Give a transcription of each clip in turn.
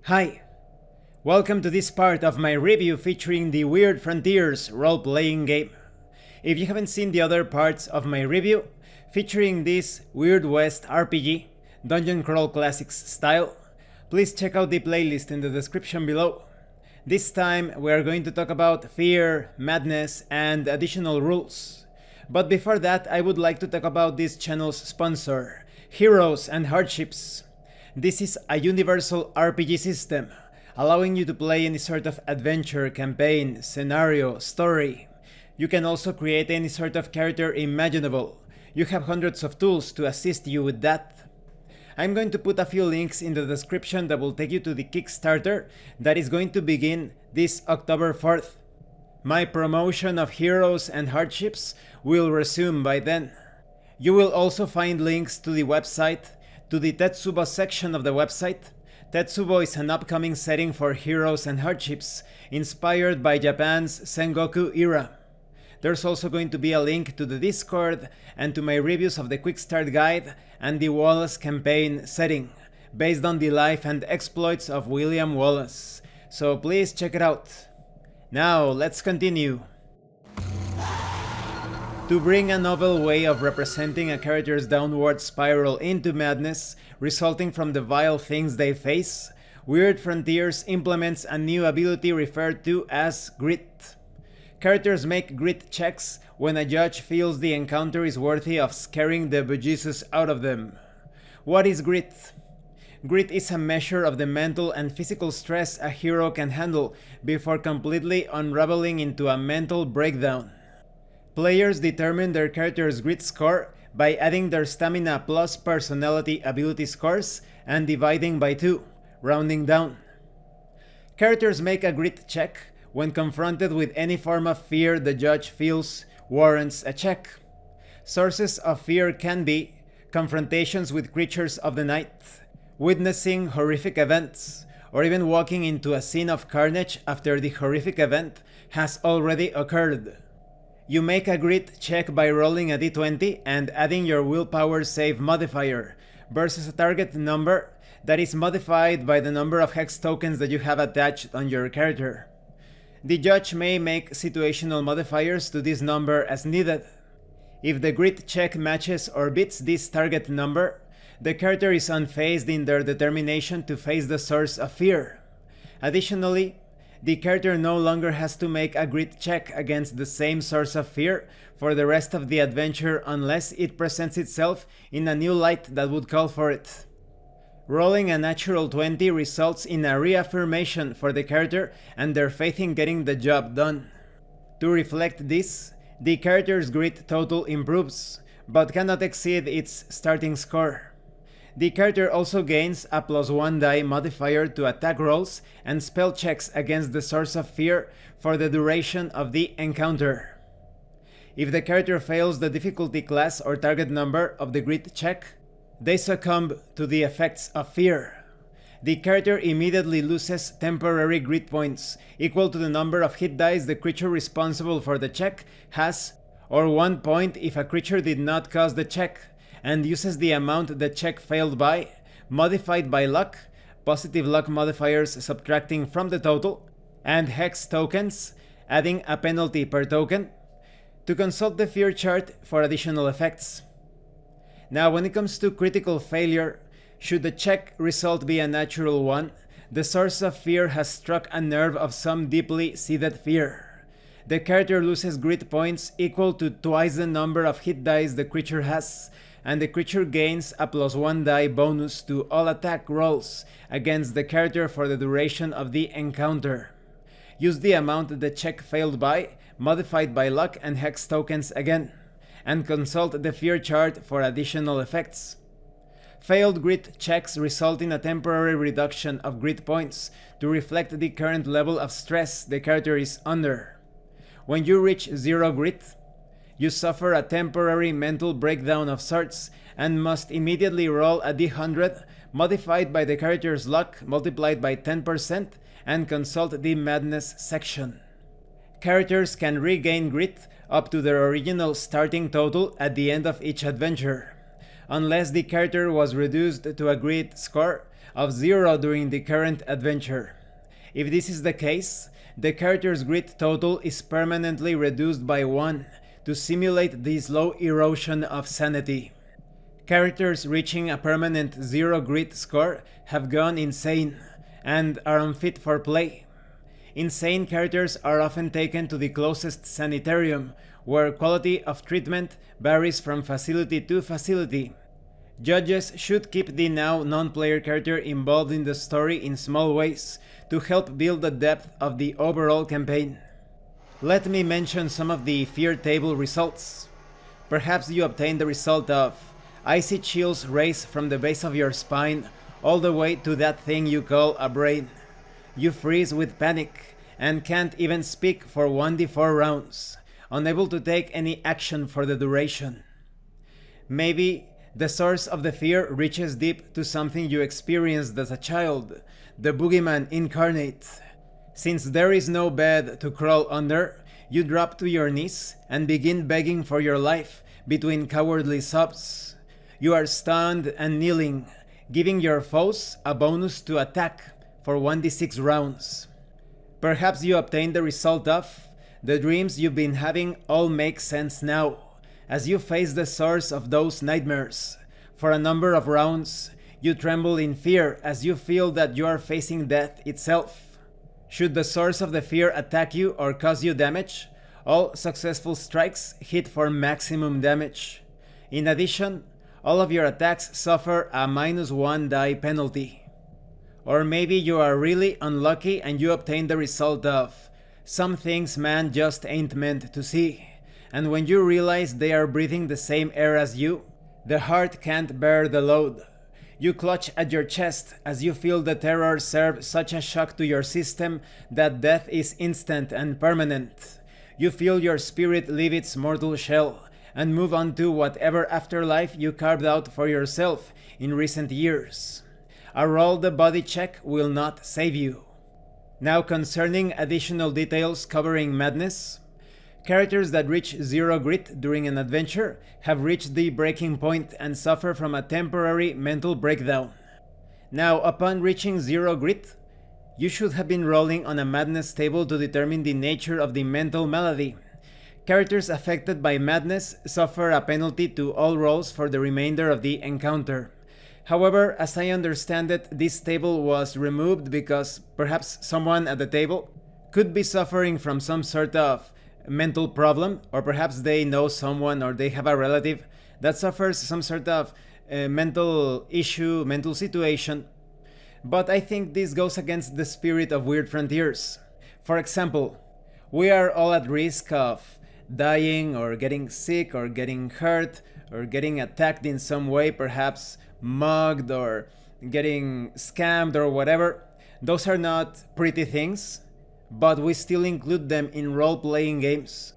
Hi, welcome to this part of my review featuring the Weird Frontiers role-playing game. If you haven't seen the other parts of my review featuring this Weird West RPG, Dungeon Crawl Classics style, please check out the playlist in the description below. This time we are going to talk about fear, madness, and additional rules. But before that, I would like to talk about this channel's sponsor, Heroes and Hardships. This is a universal RPG system, allowing you to play any sort of adventure, campaign, scenario, story. You can also create any sort of character imaginable. You have hundreds of tools to assist you with that. I'm going to put a few links in the description that will take you to the Kickstarter that is going to begin this October 4th. My promotion of Heroes and Hardships will resume by then. You will also find links to the website, to the Tetsubo section of the website. Tetsubo is an upcoming setting for Heroes and Hardships, inspired by Japan's Sengoku era. There's also going to be a link to the Discord and to my reviews of the Quickstart guide and the Wallace campaign setting, based on the life and exploits of William Wallace. So please check it out. Now let's continue. To bring a novel way of representing a character's downward spiral into madness resulting from the vile things they face, Weird Frontiers implements a new ability referred to as grit. Characters make grit checks when a judge feels the encounter is worthy of scaring the bejesus out of them. What is grit? Grit is a measure of the mental and physical stress a hero can handle before completely unraveling into a mental breakdown. Players determine their character's grit score by adding their stamina plus personality ability scores and dividing by 2, rounding down. Characters make a grit check when confronted with any form of fear the judge feels warrants a check. Sources of fear can be confrontations with creatures of the night, witnessing horrific events, or even walking into a scene of carnage after the horrific event has already occurred. You make a grit check by rolling a d20 and adding your willpower save modifier versus a target number that is modified by the number of hex tokens that you have attached on your character. The judge may make situational modifiers to this number as needed. If the grit check matches or beats this target number, the character is unfazed in their determination to face the source of fear. Additionally, the character no longer has to make a grit check against the same source of fear for the rest of the adventure unless it presents itself in a new light that would call for it. Rolling a natural 20 results in a reaffirmation for the character and their faith in getting the job done. To reflect this, the character's grit total improves, but cannot exceed its starting score. The character also gains a +1 die modifier to attack rolls and spell checks against the source of fear for the duration of the encounter. If the character fails the difficulty class or target number of the grit check, they succumb to the effects of fear. The character immediately loses temporary grit points, equal to the number of hit dice the creature responsible for the check has, or 1 point if a creature did not cause the check, and uses the amount the check failed by, modified by luck, positive luck modifiers subtracting from the total, and hex tokens, adding a penalty per token, to consult the fear chart for additional effects. Now, when it comes to critical failure, should the check result be a natural one, the source of fear has struck a nerve of some deeply seated fear. The character loses grit points equal to twice the number of hit dice the creature has, and the creature gains a +1 die bonus to all attack rolls against the character for the duration of the encounter. Use the amount the check failed by, modified by luck and hex tokens again, and consult the fear chart for additional effects. Failed grit checks result in a temporary reduction of grit points to reflect the current level of stress the character is under. When you reach 0 grit, you suffer a temporary mental breakdown of sorts and must immediately roll a d100 modified by the character's luck multiplied by 10% and consult the madness section. Characters can regain grit up to their original starting total at the end of each adventure. Unless the character was reduced to a grit score of 0 during the current adventure. If this is the case, the character's grit total is permanently reduced by 1 to simulate the slow erosion of sanity. Characters reaching a permanent 0 grit score have gone insane and are unfit for play. Insane characters are often taken to the closest sanitarium, where quality of treatment varies from facility to facility. Judges should keep the now non-player character involved in the story in small ways to help build the depth of the overall campaign. Let me mention some of the fear table results. Perhaps you obtain the result of icy chills race from the base of your spine all the way to that thing you call a brain. You freeze with panic and can't even speak for 1d4 rounds, unable to take any action for the duration. Maybe the source of the fear reaches deep to something you experienced as a child, the boogeyman incarnate. Since there is no bed to crawl under, you drop to your knees and begin begging for your life between cowardly sobs. You are stunned and kneeling, giving your foes a bonus to attack for 1d6 rounds. Perhaps you obtain the result of the dreams you've been having all make sense now, as you face the source of those nightmares. For a number of rounds, you tremble in fear as you feel that you are facing death itself. Should the source of the fear attack you or cause you damage, all successful strikes hit for maximum damage. In addition, all of your attacks suffer a -1 die penalty. Or maybe you are really unlucky and you obtain the result of some things man just ain't meant to see, and when you realize they are breathing the same air as you, the heart can't bear the load. You clutch at your chest as you feel the terror serve such a shock to your system that death is instant and permanent. You feel your spirit leave its mortal shell and move on to whatever afterlife you carved out for yourself in recent years. A roll the body check will not save you. Now concerning additional details covering madness, characters that reach 0 grit during an adventure have reached the breaking point and suffer from a temporary mental breakdown. Now, upon reaching 0 grit, you should have been rolling on a madness table to determine the nature of the mental malady. Characters affected by madness suffer a penalty to all rolls for the remainder of the encounter. However, as I understand it, this table was removed because perhaps someone at the table could be suffering from some sort of mental problem, or perhaps they know someone or they have a relative that suffers some sort of mental issue, mental situation. But I think this goes against the spirit of Weird Frontiers. For example, we are all at risk of dying or getting sick or getting hurt or getting attacked in some way, perhaps mugged or getting scammed or whatever. Those are not pretty things, but we still include them in role-playing games.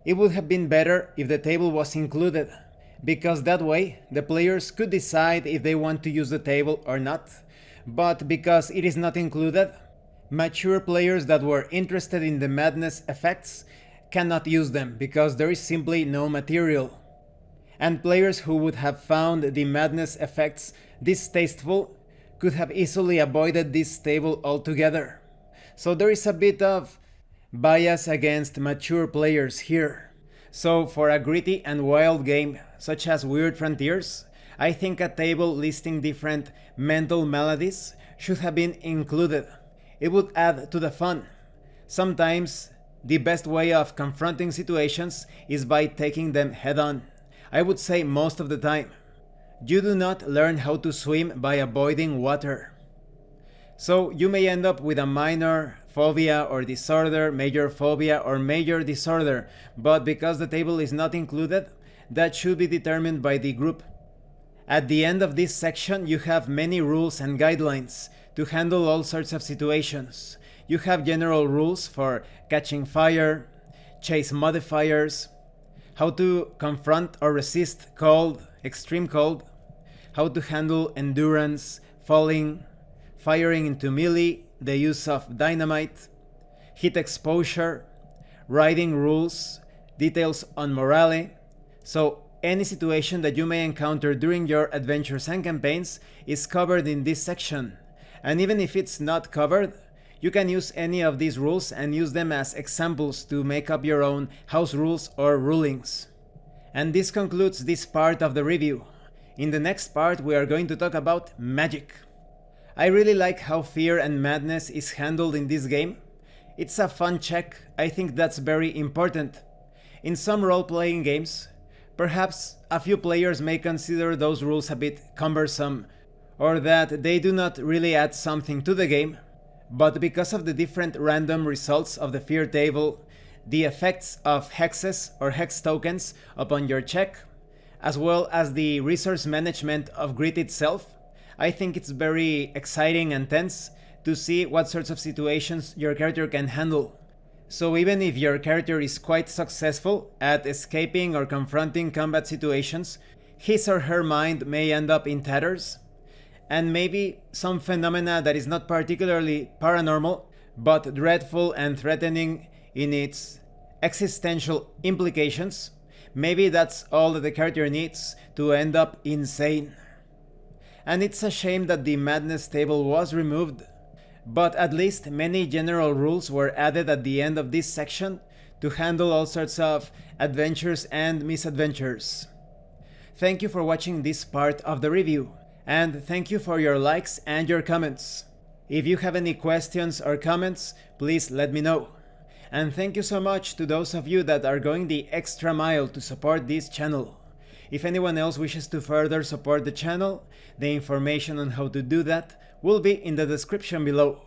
It would have been better if the table was included, because that way the players could decide if they want to use the table or not. But because it is not included, mature players that were interested in the madness effects cannot use them because there is simply no material. And players who would have found the madness effects distasteful could have easily avoided this table altogether. So there is a bit of bias against mature players here. So for a gritty and wild game such as Weird Frontiers, I think a table listing different mental maladies should have been included. It would add to the fun. Sometimes the best way of confronting situations is by taking them head on. I would say most of the time. You do not learn how to swim by avoiding water. So you may end up with a minor phobia or disorder, major phobia or major disorder, but because the table is not included, that should be determined by the group. At the end of this section, you have many rules and guidelines to handle all sorts of situations. You have general rules for catching fire, chase modifiers, how to confront or resist cold, extreme cold, how to handle endurance, falling, firing into melee, the use of dynamite, heat exposure, riding rules, details on morale. So Any situation that you may encounter during your adventures and campaigns is covered in this section, and even if it's not covered, you can use any of these rules and use them as examples to make up your own house rules or rulings. And this concludes this part of the review. In the next part we are going to talk about magic. I really like how fear and madness is handled in this game. It's a fun check, I think that's very important. In some role-playing games, perhaps a few players may consider those rules a bit cumbersome, or that they do not really add something to the game, but because of the different random results of the fear table, the effects of hexes or hex tokens upon your check, as well as the resource management of grit itself, I think it's very exciting and tense to see what sorts of situations your character can handle. So even if your character is quite successful at escaping or confronting combat situations, his or her mind may end up in tatters, and maybe some phenomena that is not particularly paranormal, but dreadful and threatening in its existential implications, maybe that's all that the character needs to end up insane. And it's a shame that the madness table was removed, but at least many general rules were added at the end of this section to handle all sorts of adventures and misadventures. Thank you for watching this part of the review, and thank you for your likes and your comments. If you have any questions or comments, please let me know. And thank you so much to those of you that are going the extra mile to support this channel. If anyone else wishes to further support the channel, the information on how to do that will be in the description below.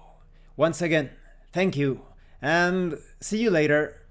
Once again, thank you, and see you later.